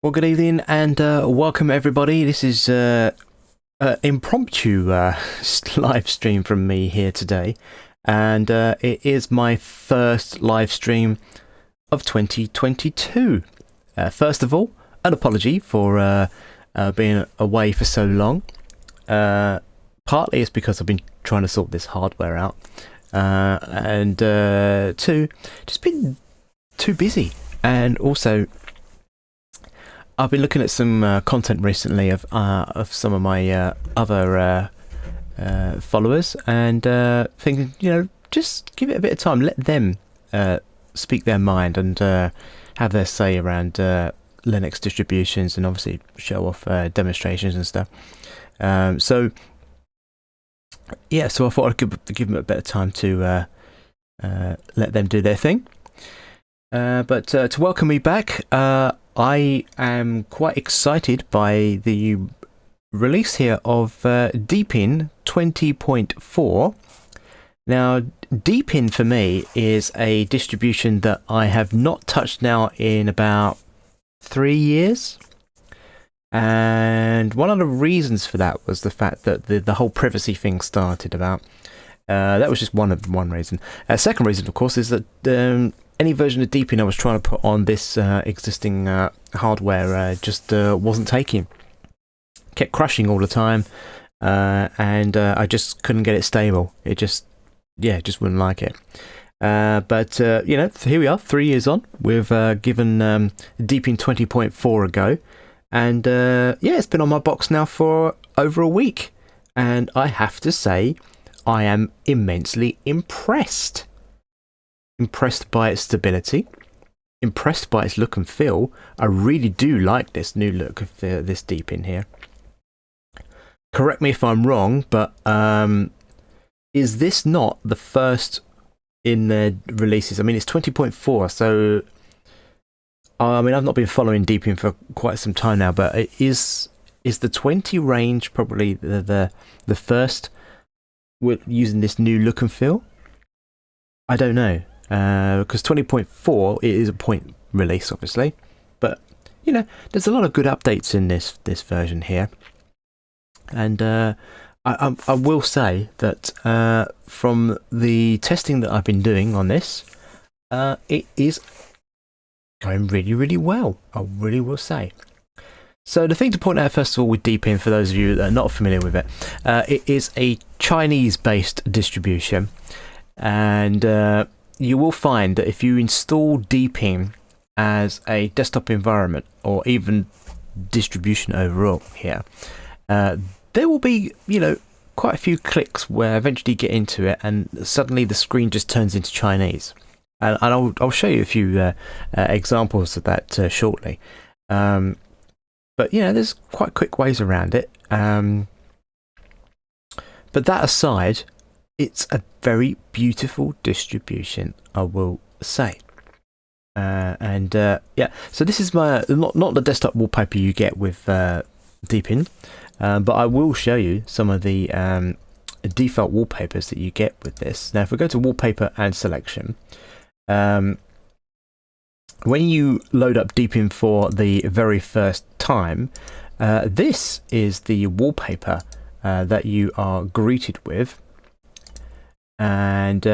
Well, good evening and welcome everybody. This is impromptu live stream from me here today, and it is my first live stream of 2022. First of all, an apology for being away for so long. Partly it's because I've been trying to sort this hardware out, and two, just been too busy, and also I've been looking at some content recently of some of my other followers, and thinking, just give it a bit of time, let them speak their mind and have their say around Linux distributions, and obviously show off demonstrations and stuff. So I thought I'd give them a bit of time to let them do their thing. But to welcome me back, I am quite excited by the release here of Deepin 20.4. Now, Deepin for me is a distribution that I have not touched now in about 3 years. And one of the reasons for that was the fact that the whole privacy thing started about. That was just one reason. Second reason, of course, is that any version of Deepin I was trying to put on this existing hardware just wasn't taking. Kept crashing all the time, and I just couldn't get it stable. It just wouldn't like it. But here we are, 3 years on. We've given Deepin 20.4 a go, and it's been on my box now for over a week, and I have to say, I am immensely impressed. Impressed by its stability, impressed by its look and feel. I really do like this new look of this Deepin here. Correct me if I'm wrong, but is this not the first in the releases? I mean, it's 20.4, so I mean, I've not been following Deepin for quite some time now, but it is the 20 range probably the first with using this new look and feel? I don't know. Because 20.4 it is a point release, obviously, but there's a lot of good updates in this version here, and I will say that from the testing that I've been doing on this, it is going really, really well. I really will say. So the thing to point out first of all with Deepin, for those of you that are not familiar with it, it is a Chinese-based distribution, and you will find that if you install Deepin as a desktop environment, or even distribution overall here, there will be, quite a few clicks where eventually you get into it and suddenly the screen just turns into Chinese. And I'll show you a few examples of that shortly. But there's quite quick ways around it. But that aside, it's a very beautiful distribution, I will say. So this is my not the desktop wallpaper you get with Deepin, but I will show you some of the default wallpapers that you get with this. Now, if we go to wallpaper and selection, when you load up Deepin for the very first time, this is the wallpaper that you are greeted with. And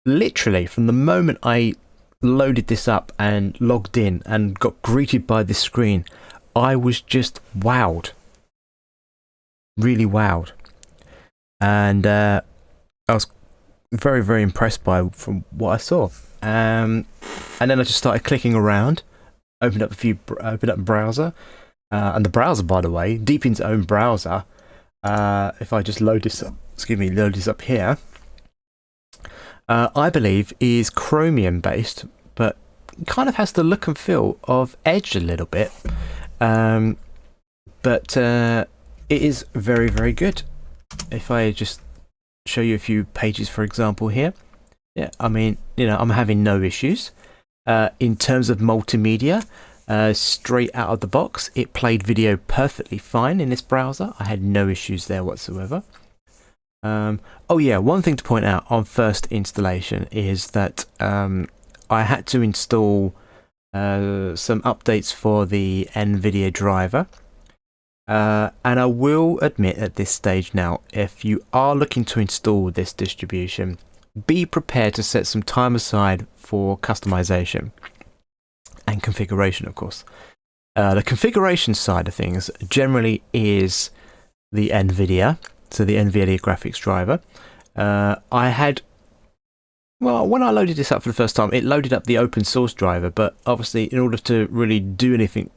literally from the moment I loaded this up and logged in and got greeted by this screen, I was just wowed. Really wowed. And I was very, very impressed from what I saw. And then I just started clicking around, opened up a browser, and the browser, by the way, Deepin's own browser. If I just load this up here, I believe is Chromium based, but kind of has the look and feel of Edge a little bit. But it is very, very good. If I just show you a few pages, for example, here. Yeah, I mean, I'm having no issues. In terms of multimedia, straight out of the box, it played video perfectly fine in this browser. I had no issues there whatsoever. One thing to point out on first installation is that I had to install some updates for the NVIDIA driver. And I will admit at this stage now, if you are looking to install this distribution, be prepared to set some time aside for customization and configuration, of course. The configuration side of things generally is the NVIDIA, so the NVIDIA graphics driver. When I loaded this up for the first time, it loaded up the open source driver, but obviously in order to really do anything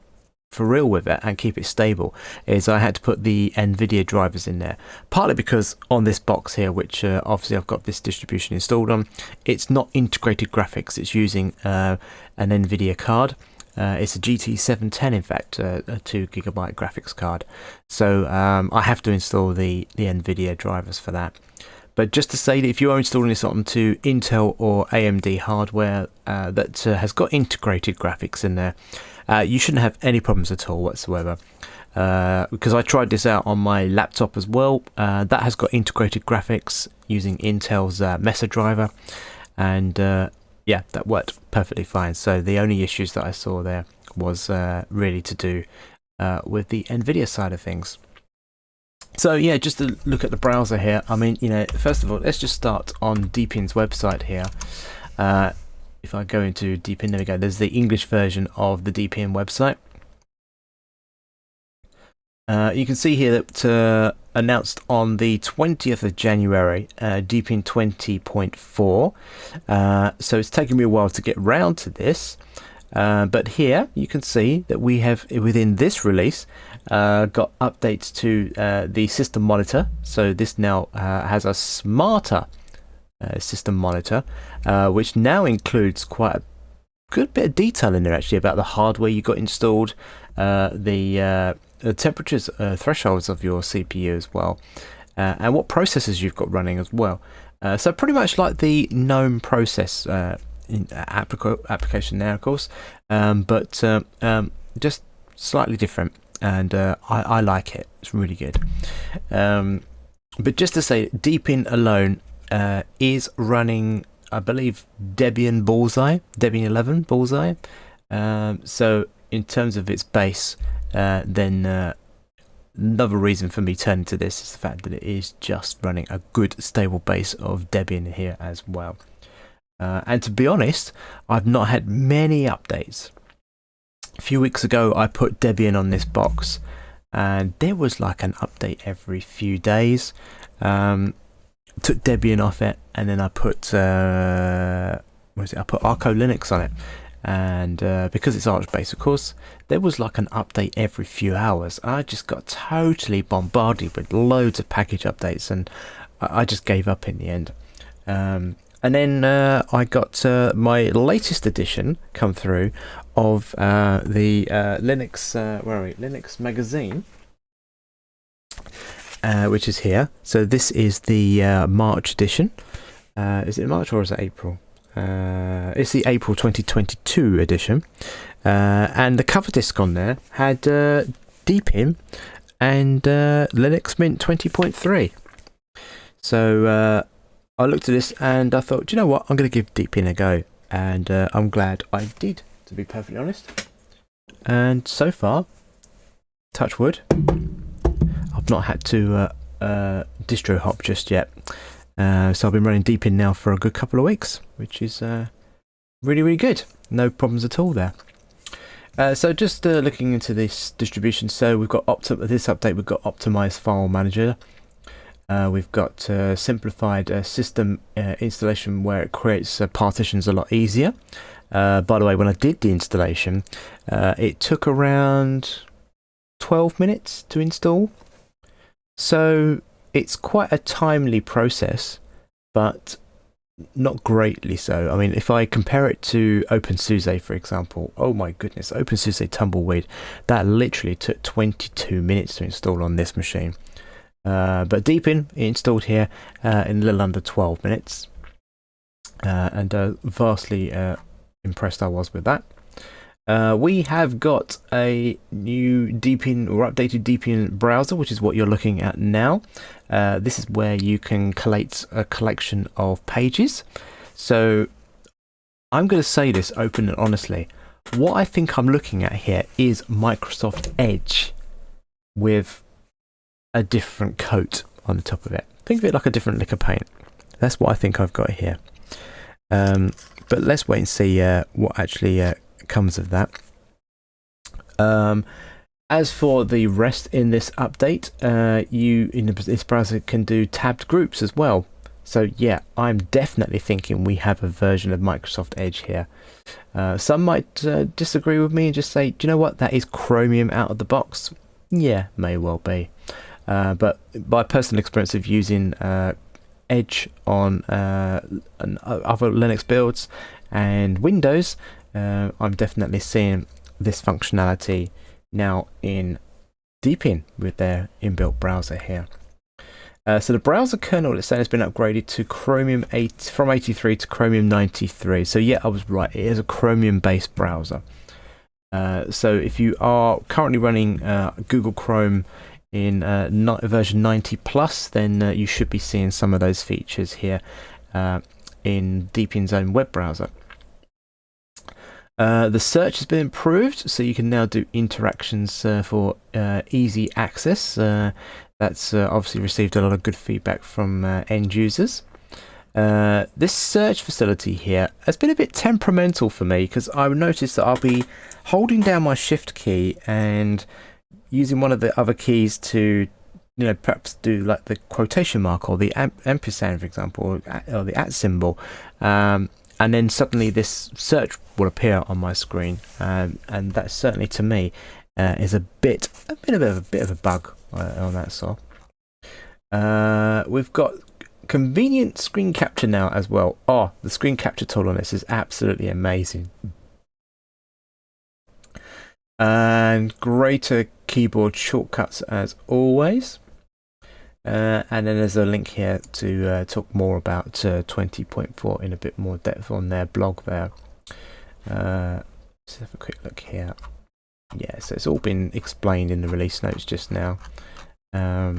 for real with it and keep it stable, I had to put the NVIDIA drivers in there. Partly because on this box here, which obviously I've got this distribution installed on, it's not integrated graphics. It's using an NVIDIA card. It's a GT710, in fact, a 2GB graphics card. So I have to install the NVIDIA drivers for that. But just to say that if you are installing this onto Intel or AMD hardware that has got integrated graphics in there, you shouldn't have any problems at all whatsoever. Because I tried this out on my laptop as well. That has got integrated graphics using Intel's Mesa driver. And yeah, that worked perfectly fine. So the only issues that I saw there was really to do with the NVIDIA side of things. So yeah, just to look at the browser here, I mean, first of all, let's just start on Deepin's website here. If I go into Deepin, there we go, there's the English version of the Dpm website. You can see here that announced on the 20th of January, Deepin 20.4. So it's taken me a while to get round to this. But here you can see that we have, within this release, got updates to the system monitor. So this now has a smarter system monitor, which now includes quite a good bit of detail in there actually about the hardware you got installed, the temperatures, thresholds of your CPU as well, and what processors you've got running as well. So pretty much like the GNOME process application now, of course, but just slightly different, and I like it. It's really good. But just to say, Deepin alone is running, I believe, Debian 11 Bullseye. So in terms of its base, then another reason for me turning to this is the fact that it is just running a good stable base of Debian here as well. And to be honest, I've not had many updates. A few weeks ago I put Debian on this box and there was like an update every few days. Took Debian off it, and then I put I put Arco Linux on it, and because it's Arch based, of course, there was like an update every few hours. I just got totally bombarded with loads of package updates, and I just gave up in the end. And then I got my latest edition come through of the Linux Linux magazine, which is here. So this is the March edition. Is it March or is it April? It's the April 2022 edition. And the cover disc on there had Deepin and Linux Mint 20.3. So I looked at this and I thought, do you know what? I'm going to give Deepin a go. And I'm glad I did, to be perfectly honest. And so far, touch wood, I've not had to distro hop just yet. So I've been running Deepin now for a good couple of weeks, which is really, really good. No problems at all there. So just looking into this distribution, so we've got this update, we've got Optimized File Manager. We've got simplified system installation where it creates partitions a lot easier. By the way, when I did the installation, it took around 12 minutes to install. So it's quite a timely process, but not greatly so. I mean, if I compare it to OpenSUSE, for example, oh my goodness, OpenSUSE Tumbleweed, that literally took 22 minutes to install on this machine. But Deepin installed here in a little under 12 minutes, and vastly impressed I was with that. We have got a new Deepin or updated Dpm Browser, which is what you're looking at now. This is where you can collate a collection of pages. So I'm going to say this open and honestly, what I think I'm looking at here is Microsoft Edge with a different coat on the top of it. Think of it like a different lick of paint. That's what I think I've got here. But let's wait and see what actually comes of that. As for the rest in this update, you in this browser can do tabbed groups as well. So yeah, I'm definitely thinking we have a version of Microsoft Edge here. Some might disagree with me and just say, do you know what, that is Chromium out of the box. Yeah, may well be. But by personal experience of using Edge on other Linux builds and Windows, I'm definitely seeing this functionality now in Deepin with their inbuilt browser here. So the browser kernel, it's saying, has been upgraded to Chromium 8 from 83 to Chromium 93. So yeah, I was right. It is a Chromium-based browser. So if you are currently running Google Chrome in version 90 plus, then you should be seeing some of those features here in Deepin's own web browser. The search has been improved, so you can now do interactions for easy access. That's obviously received a lot of good feedback from end users. This search facility here has been a bit temperamental for me, because I would notice that I'll be holding down my shift key and using one of the other keys to, perhaps do like the quotation mark or the ampersand, for example, or the @ symbol. And then suddenly this search will appear on my screen, and that certainly to me is a bit of a bug on that sort. We've got convenient screen capture now as well. Oh, the screen capture tool on this is absolutely amazing. And greater keyboard shortcuts as always. And then there's a link here to talk more about 20.4 in a bit more depth on their blog there. Let's have a quick look here. Yeah, so it's all been explained in the release notes just now. So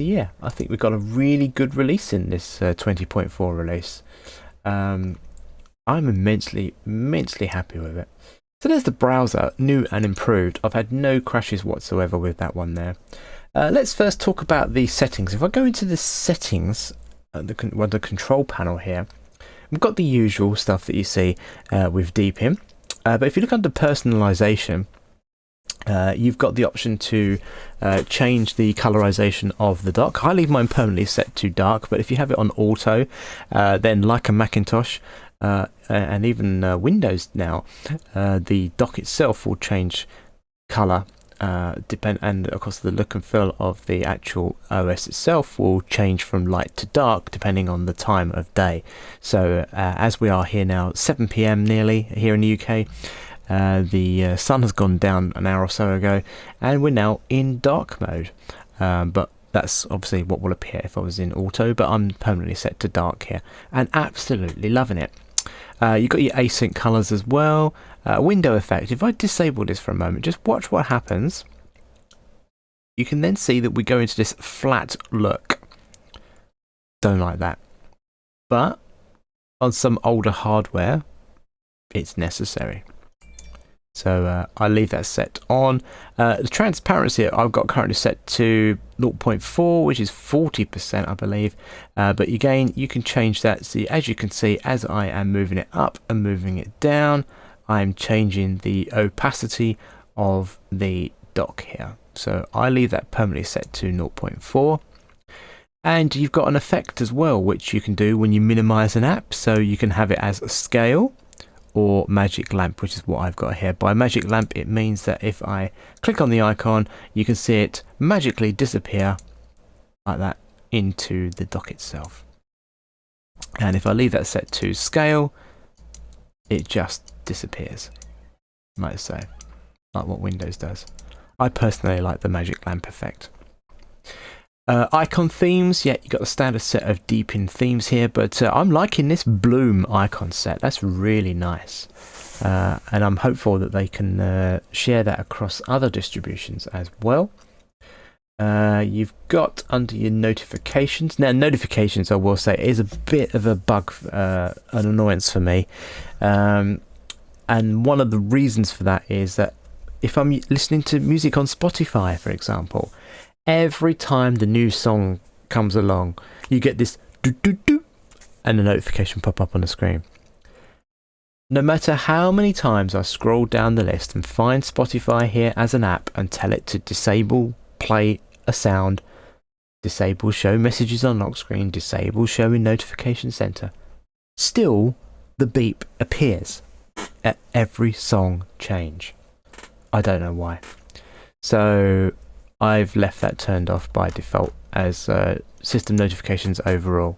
yeah, I think we've got a really good release in this 20.4 release. I'm immensely happy with it. So there's the browser, new and improved. I've had no crashes whatsoever with that one there. Let's first talk about the settings. If I go into the settings, the control panel here, we've got the usual stuff that you see with Deepin. But if you look under personalization, you've got the option to change the colorization of the dock. I leave mine permanently set to dark, but if you have it on auto, then like a Macintosh and even Windows now, the dock itself will change color. And of course the look and feel of the actual OS itself will change from light to dark depending on the time of day. So as we are here now, 7 PM nearly here in the UK, the sun has gone down an hour or so ago, and we're now in dark mode. But that's obviously what will appear if I was in auto, but I'm permanently set to dark here and absolutely loving it. You've got your Async Colors as well. Window effect. If I disable this for a moment, just watch what happens. You can then see that we go into this flat look. Don't like that. But on some older hardware, it's necessary. So I leave that set on. The transparency I've got currently set to 0.4, which is 40%, I believe. But again, you can change that. So as you can see, as I am moving it up and moving it down, I'm changing the opacity of the dock here. So I leave that permanently set to 0.4. And you've got an effect as well, which you can do when you minimize an app. So you can have it as a scale or magic lamp, which is what I've got here. By magic lamp, it means that if I click on the icon, you can see it magically disappear like that into the dock itself. And if I leave that set to scale, it just disappears, like so, like what Windows does. I personally like the magic lamp effect. Icon themes, yeah, you got the standard set of Deepin themes here, but I'm liking this bloom icon set. That's really nice, and I'm hopeful that they can share that across other distributions as well. You've got under your notifications. Now, notifications, I will say, is a bit of a bug, an annoyance for me. And one of the reasons for that is that if I'm listening to music on Spotify, for example, every time the new song comes along, you get this do-do-do and a notification pop up on the screen. No matter how many times I scroll down the list and find Spotify here as an app and tell it to disable play a sound, disable show messages on lock screen, disable show in notification center, still the beep appears at every song change. I don't know why. So I've left that turned off by default as system notifications overall.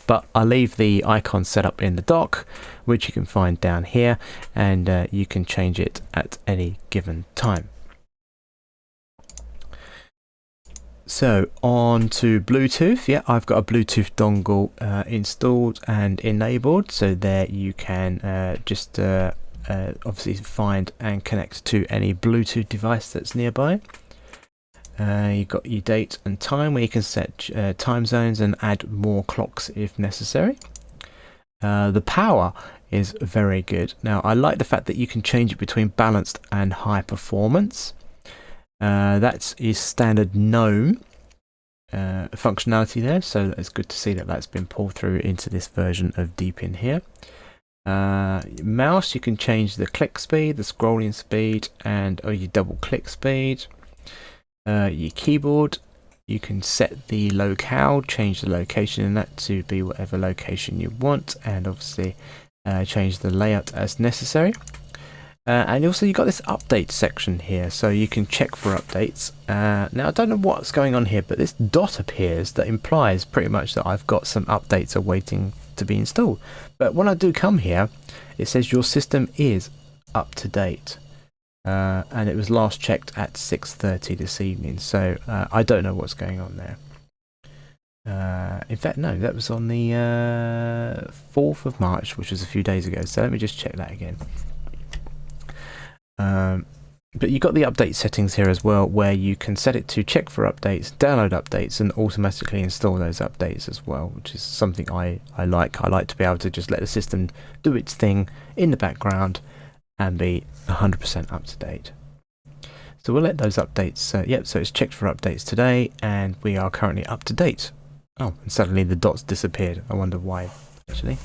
But I'll leave the icon set up in the dock, which you can find down here, and you can change it at any given time. So on to Bluetooth. Yeah, I've got a Bluetooth dongle installed and enabled, so there you can just obviously find and connect to any Bluetooth device that's nearby. You've got your date and time where you can set time zones and add more clocks if necessary. The power is very good. Now, I like the fact that you can change it between balanced and high performance. That is standard GNOME functionality there, so it's good to see that that's been pulled through into this version of Deepin here. Mouse, you can change the click speed, the scrolling speed, and your double click speed. Your keyboard, you can set the locale, change the location in that to be whatever location you want, and obviously change the layout as necessary. And also you've got this update section here, so you can check for updates. Now I don't know what's going on here, but this dot appears that implies pretty much that I've got some updates awaiting to be installed. But when I do come here, it says your system is up to date. And it was last checked at 6:30 this evening, so I don't know what's going on there. In fact, no, that was on the 4th of March, which was a few days ago, so let me just check that again. But you've got the update settings here as well, where you can set it to check for updates, download updates, and automatically install those updates as well, which is something I like. I like to be able to just let the system do its thing in the background and be 100% up to date. So we'll let those updates, yep, so it's checked for updates today, and we are currently up to date. Oh, and suddenly the dots disappeared. I wonder why, actually.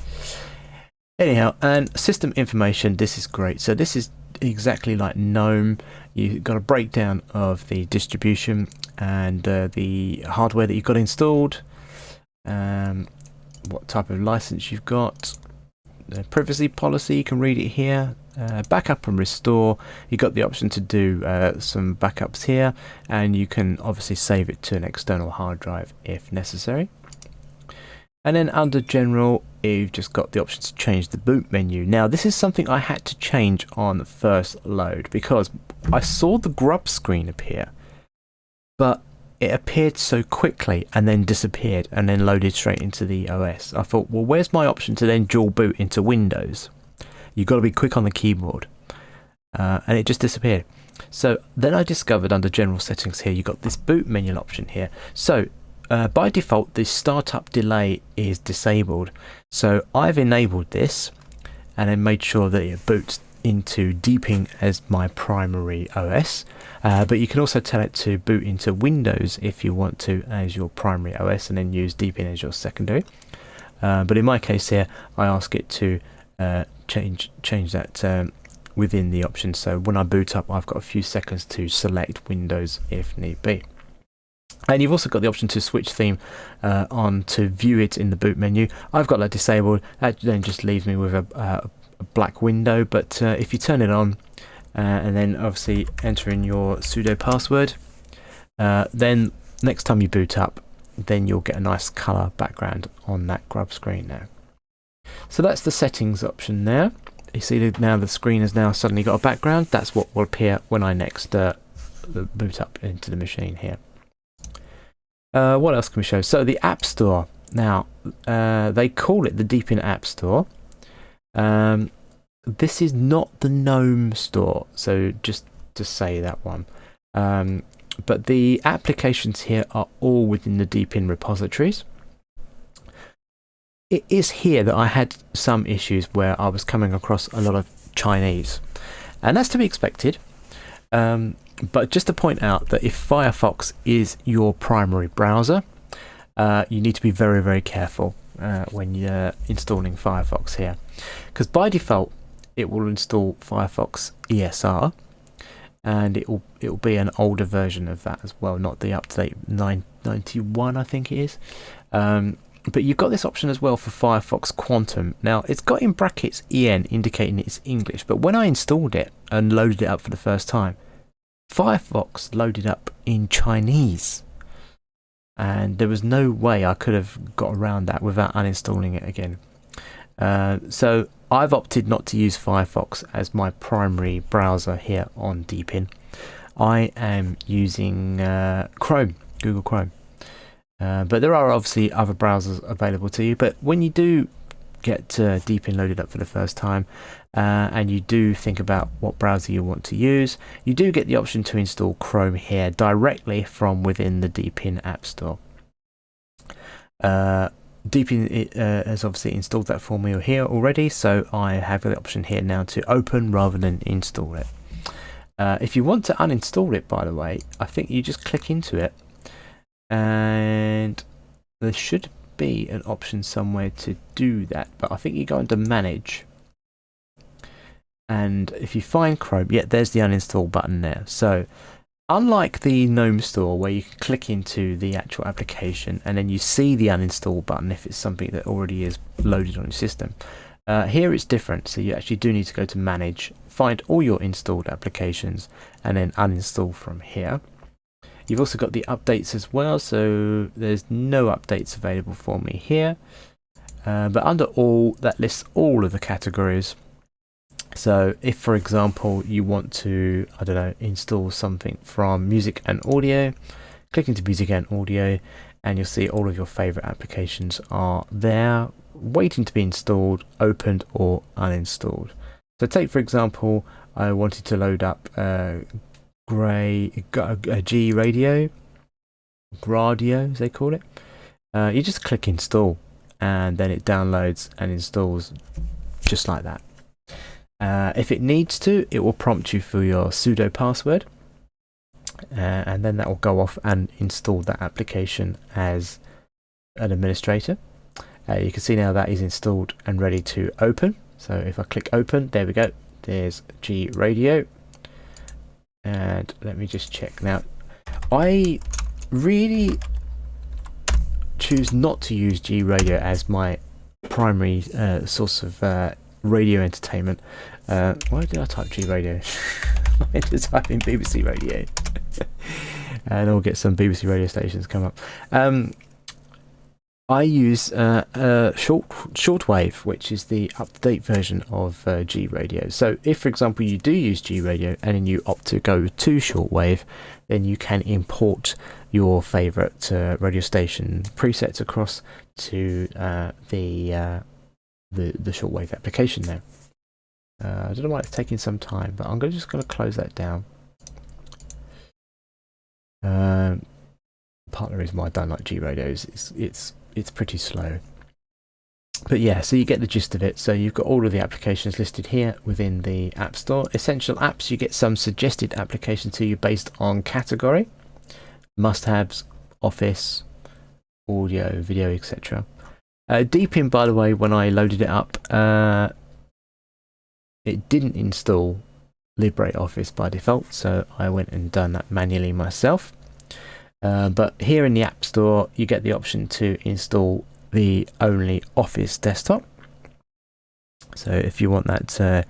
Anyhow, and system information, this is great. So this is exactly like GNOME. You've got a breakdown of the distribution and the hardware that you've got installed, what type of license you've got, the privacy policy, you can read it here. Backup and restore, you've got the option to do some backups here, and you can obviously save it to an external hard drive if necessary. And then under general, you've just got the option to change the boot menu. Now this is something I had to change on the first load because I saw the grub screen appear, but it appeared so quickly and then disappeared and then loaded straight into the OS. I thought, well, where's my option to then dual boot into Windows? You've got to be quick on the keyboard, and it just disappeared. So then I discovered under general settings here, you've got this boot menu option here. So by default, the startup delay is disabled. So I've enabled this and then made sure that it boots into Deepin as my primary OS. But you can also tell it to boot into Windows if you want to as your primary OS, and then use Deepin as your secondary. But in my case here, I ask it to change that within the options, so when I boot up I've got a few seconds to select Windows if need be. And you've also got the option to switch theme on to view it in the boot menu. I've got that disabled. That then just leaves me with a black window, but if you turn it on and then obviously enter in your sudo password, then next time you boot up, then you'll get a nice color background on that grub screen now. So that's the settings option there. You see that now the screen has now suddenly got a background. That's what will appear when I next boot up into the machine here. What else can we show? So the App Store. Now, they call it the Deepin App Store. This is not the GNOME store, so just to say that one. but the applications here are all within the Deepin repositories. It is here that I had some issues where I was coming across a lot of Chinese, and that's to be expected. But just to point out that if Firefox is your primary browser, you need to be very, very careful when you're installing Firefox here, because by default it will install Firefox ESR, and it will be an older version of that as well, not the up-to-date 991 I think it is. But you've got this option as well for Firefox Quantum. Now it's got in brackets EN indicating it's English, but when I installed it and loaded it up for the first time, Firefox loaded up in Chinese, and there was no way I could have got around that without uninstalling it again. So I've opted not to use Firefox as my primary browser here on Deepin. I am using Chrome, Google Chrome. But there are obviously other browsers available to you. But when you do get Deepin loaded up for the first time, and you do think about what browser you want to use, you do get the option to install Chrome here directly from within the Deepin App Store. Deepin has obviously installed that for me here already, so I have the option here now to open rather than install it. If you want to uninstall it, by the way, I think you just click into it, and there should be an option somewhere to do that, but I think you go into Manage, and if you find Chrome, yeah, there's the uninstall button there. So unlike the GNOME store where you can click into the actual application and then you see the uninstall button if it's something that already is loaded on your system, here it's different. So you actually do need to go to Manage, find all your installed applications, and then uninstall from here. You've also got the updates as well, so there's no updates available for me here, but under all, that lists all of the categories. So if, for example, you want to, I don't know, install something from music and audio, click into music and audio, and you'll see all of your favorite applications are there waiting to be installed, opened, or uninstalled. So take, for example, I wanted to load up G Radio, Gradio as they call it. You just click install, and then it downloads and installs just like that. If it needs to, it will prompt you for your sudo password, and then that will go off and install that application as an administrator. You can see now that is installed and ready to open. So if I click open, there we go, there's G Radio. And let me just check now. I really choose not to use G Radio as my primary source of radio entertainment. Why did I type G Radio? I meant to type in BBC Radio. And I'll get some BBC radio stations come up. I use Shortwave, which is the up-to-date version of G Radio. So if, for example, you do use G Radio and then you opt to go to Shortwave, then you can import your favourite radio station presets across to the Shortwave application now. I don't know why it's taking some time, but I'm just going to close that down. Part of the reason why I don't like G Radio is it's pretty slow. But yeah, so you get the gist of it. So you've got all of the applications listed here within the App Store. Essential apps, you get some suggested applications to you based on category. Must-haves, Office, audio, video, etc. Deepin, by the way, when I loaded it up, it didn't install LibreOffice by default, so I went and done that manually myself. But here in the App Store, you get the option to install the only Office desktop. So if you want that,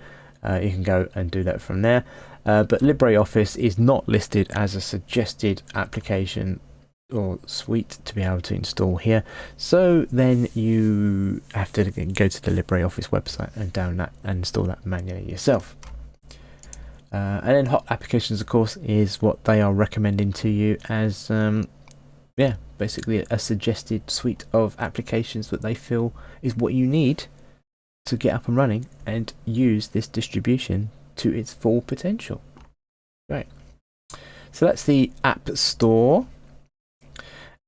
you can go and do that from there. But LibreOffice is not listed as a suggested application or suite to be able to install here. So then you have to go to the LibreOffice website and download that and install that manually yourself. And then hot applications, of course, is what they are recommending to you as basically a suggested suite of applications that they feel is what you need to get up and running and use this distribution to its full potential. Right. So that's the App Store.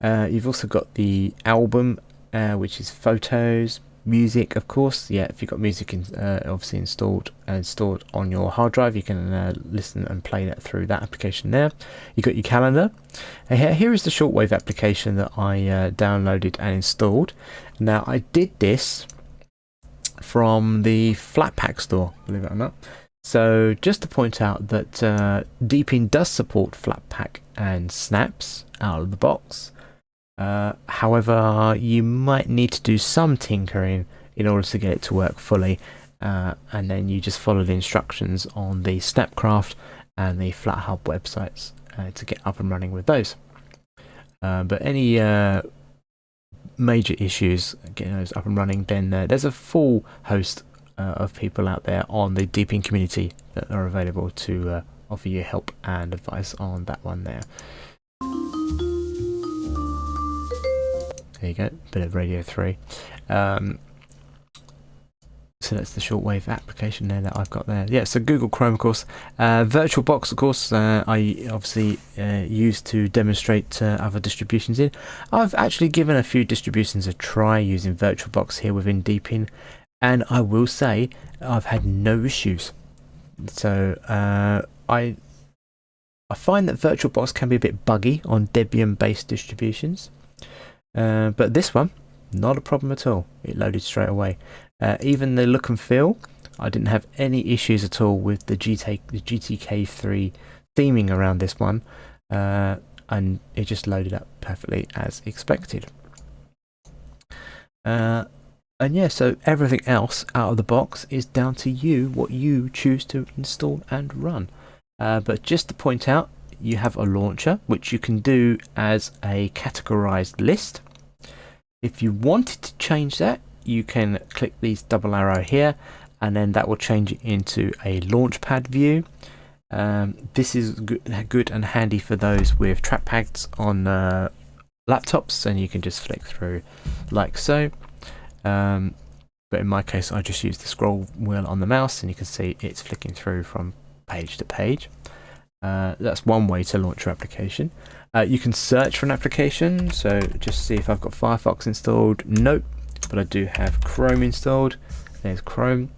You've also got the album, which is photos, music, of course. Yeah, if you've got music obviously installed and stored on your hard drive, you can listen and play that through that application there. You've got your calendar. Here is the Shortwave application that I downloaded and installed. Now, I did this from the Flatpak store, believe it or not. So just to point out that Deepin does support Flatpak and snaps out of the box. However, you might need to do some tinkering in order to get it to work fully, and then you just follow the instructions on the Snapcraft and the FlatHub websites to get up and running with those. But any major issues getting those up and running, then there's a full host of people out there on the Deepin community that are available to offer you help and advice on that one there. There you go, bit of Radio 3. So that's the Shortwave application there that I've got there. Yeah, so Google Chrome, of course. VirtualBox, of course, I obviously used to demonstrate other distributions in. I've actually given a few distributions a try using VirtualBox here within Deepin, and I will say I've had no issues. So I find that VirtualBox can be a bit buggy on Debian-based distributions. But this one, not a problem at all. It loaded straight away. Even the look and feel, I didn't have any issues at all with the GTK3 theming around this one, and it just loaded up perfectly as expected. And yeah, so everything else out of the box is down to you, what you choose to install and run. But just to point out, you have a launcher, which you can do as a categorized list. If you wanted to change that, you can click this double arrow here, and then that will change it into a launchpad view. This is good and handy for those with trackpads on laptops, and you can just flick through like so. But in my case, I just use the scroll wheel on the mouse, and you can see it's flicking through from page to page. That's one way to launch your application. You can search for an application, so just see if I've got Firefox installed. Nope, but I do have Chrome installed. There's Chrome.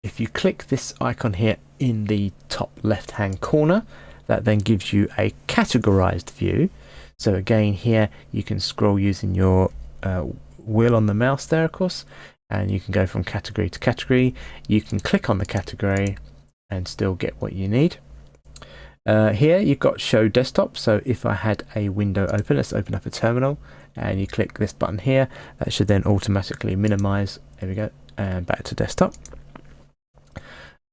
If you click this icon here in the top left hand corner, that then gives you a categorized view. So again, here you can scroll using your wheel on the mouse there, of course, and you can go from category to category. You can click on the category and still get what you need. Here you've got show desktop, so if I had a window open, let's open up a terminal, and you click this button here, that should then automatically minimize, there we go, and back to desktop.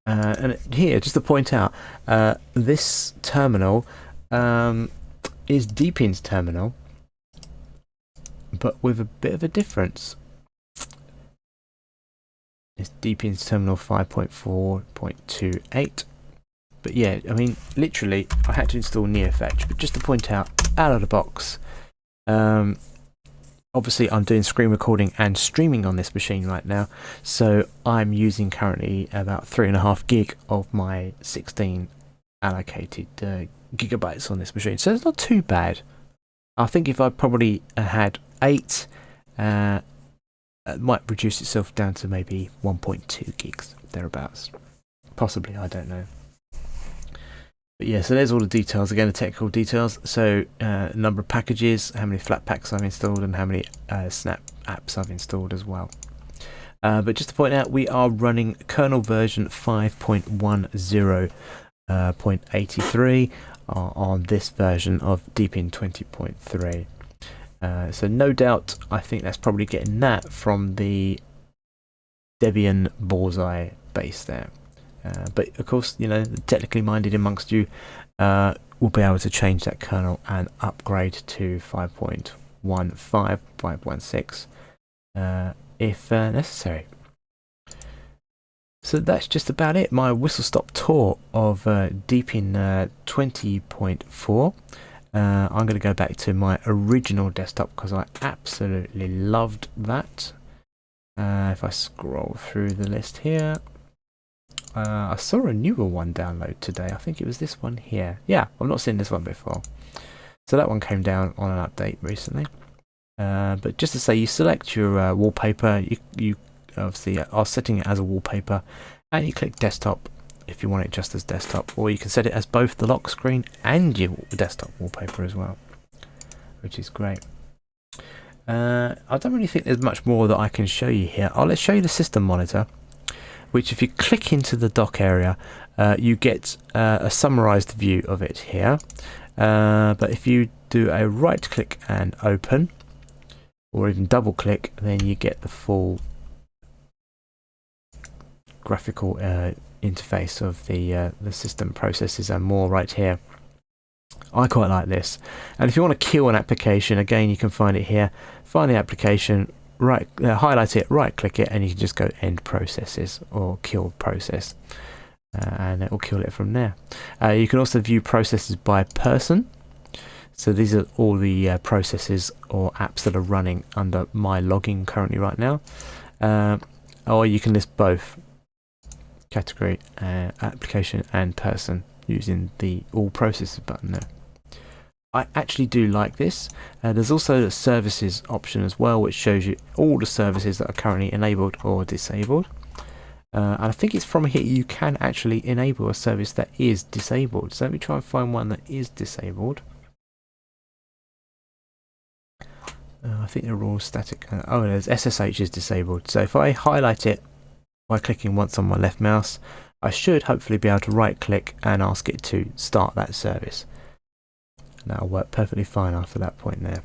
And here, just to point out, this terminal is Deepin's terminal, but with a bit of a difference. It's Deepin's terminal 5.4.28. But yeah, I mean, literally, I had to install NeoFetch, but just to point out of the box, obviously I'm doing screen recording and streaming on this machine right now, so I'm using currently about 3.5 gig of my 16 allocated gigabytes on this machine, so it's not too bad. I think if I probably had 8, it might reduce itself down to maybe 1.2 gigs, thereabouts. Possibly, I don't know. But yeah, so there's all the details, again the technical details, so number of packages, how many Flatpaks I've installed, and how many Snap apps I've installed as well. But just to point out, we are running kernel version 5.10.83 on this version of Deepin 20.3. So no doubt, I think that's probably getting that from the Debian Bullseye base there. But of course, you know, the technically minded amongst you will be able to change that kernel and upgrade to 5.15, 5.16 if necessary. So that's just about it. My whistle-stop tour of Deepin 20.4. I'm going to go back to my original desktop because I absolutely loved that. If I scroll through the list here, I saw a newer one download today. I think it was this one here. Yeah, I've not seen this one before. So that one came down on an update recently. But just to say, you select your wallpaper. You obviously are setting it as a wallpaper, and you click desktop if you want it just as desktop, or you can set it as both the lock screen and your desktop wallpaper as well, which is great. I don't really think there's much more that I can show you here. Let's show you the system monitor, which if you click into the dock area, you get a summarized view of it here. But if you do a right click and open, or even double click, then you get the full graphical interface of the system processes and more right here. I quite like this. And if you want to kill an application, again, you can find it here. Find the application, highlight it, right click it, and you can just go end processes or kill process, and it will kill it from there. You can also view processes by person. So these are all the processes or apps that are running under my logging currently right now. Or you can list both category, application and person using the all processes button there. I actually do like this. There's also the services option as well, which shows you all the services that are currently enabled or disabled. And I think it's from here you can actually enable a service that is disabled. So let me try and find one that is disabled. I think they're all static. Oh, there's SSH is disabled. So if I highlight it by clicking once on my left mouse, I should hopefully be able to right click and ask it to start that service. And that'll work perfectly fine after that point there.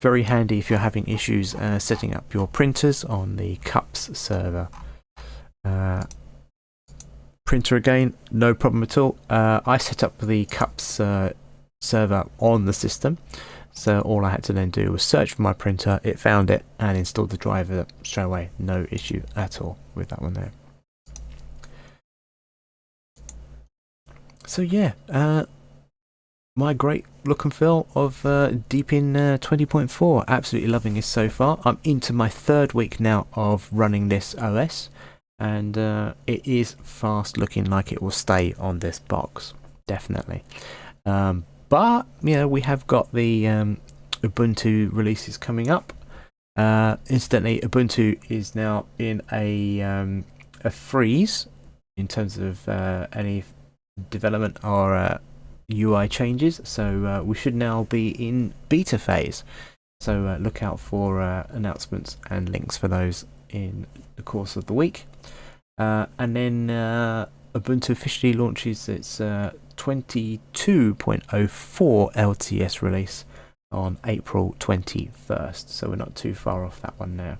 Very handy if you're having issues setting up your printers on the Cups server. Printer again, no problem at all. I set up the Cups server on the system. So all I had to then do was search for my printer, it found it and installed the driver straight away. No issue at all with that one there. So yeah, my great look and feel of Deepin 20.4. Absolutely loving this so far. I'm into my third week now of running this OS, and it is fast looking like it will stay on this box, definitely. But you know, we have got the Ubuntu releases coming up. Incidentally, Ubuntu is now in a freeze in terms of any development or UI changes. So we should now be in beta phase. So look out for announcements and links for those in the course of the week. And then Ubuntu officially launches its 22.04 LTS release on April 21st, so we're not too far off that one now.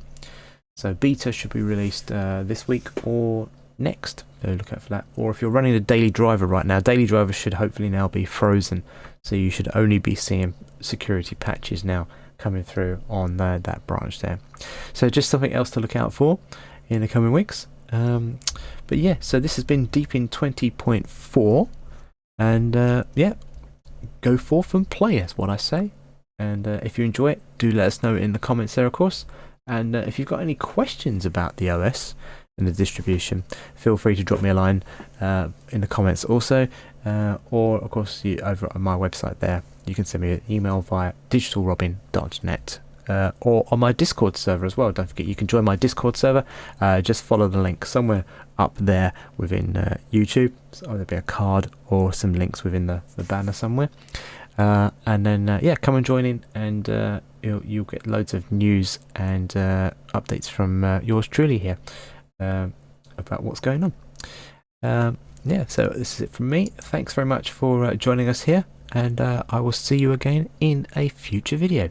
So beta should be released this week or next, so look out for that. Or if you're running the daily driver right now, daily driver should hopefully now be frozen, so you should only be seeing security patches now coming through on that branch there. So just something else to look out for in the coming weeks. But yeah, so this has been Deepin 20.4. And yeah, go forth and play, is what I say. And if you enjoy it, do let us know in the comments there, of course. And if you've got any questions about the OS and the distribution, feel free to drop me a line in the comments also. Or, of course, over on my website there, you can send me an email via digitalrobin.net. Or on my Discord server as well. Don't forget, you can join my Discord server. Just follow the link somewhere up there within YouTube. So there'll be a card or some links within the banner somewhere. And then, yeah, come and join in, and you'll get loads of news and updates from yours truly here about what's going on. Yeah, so this is it from me. Thanks very much for joining us here, and I will see you again in a future video.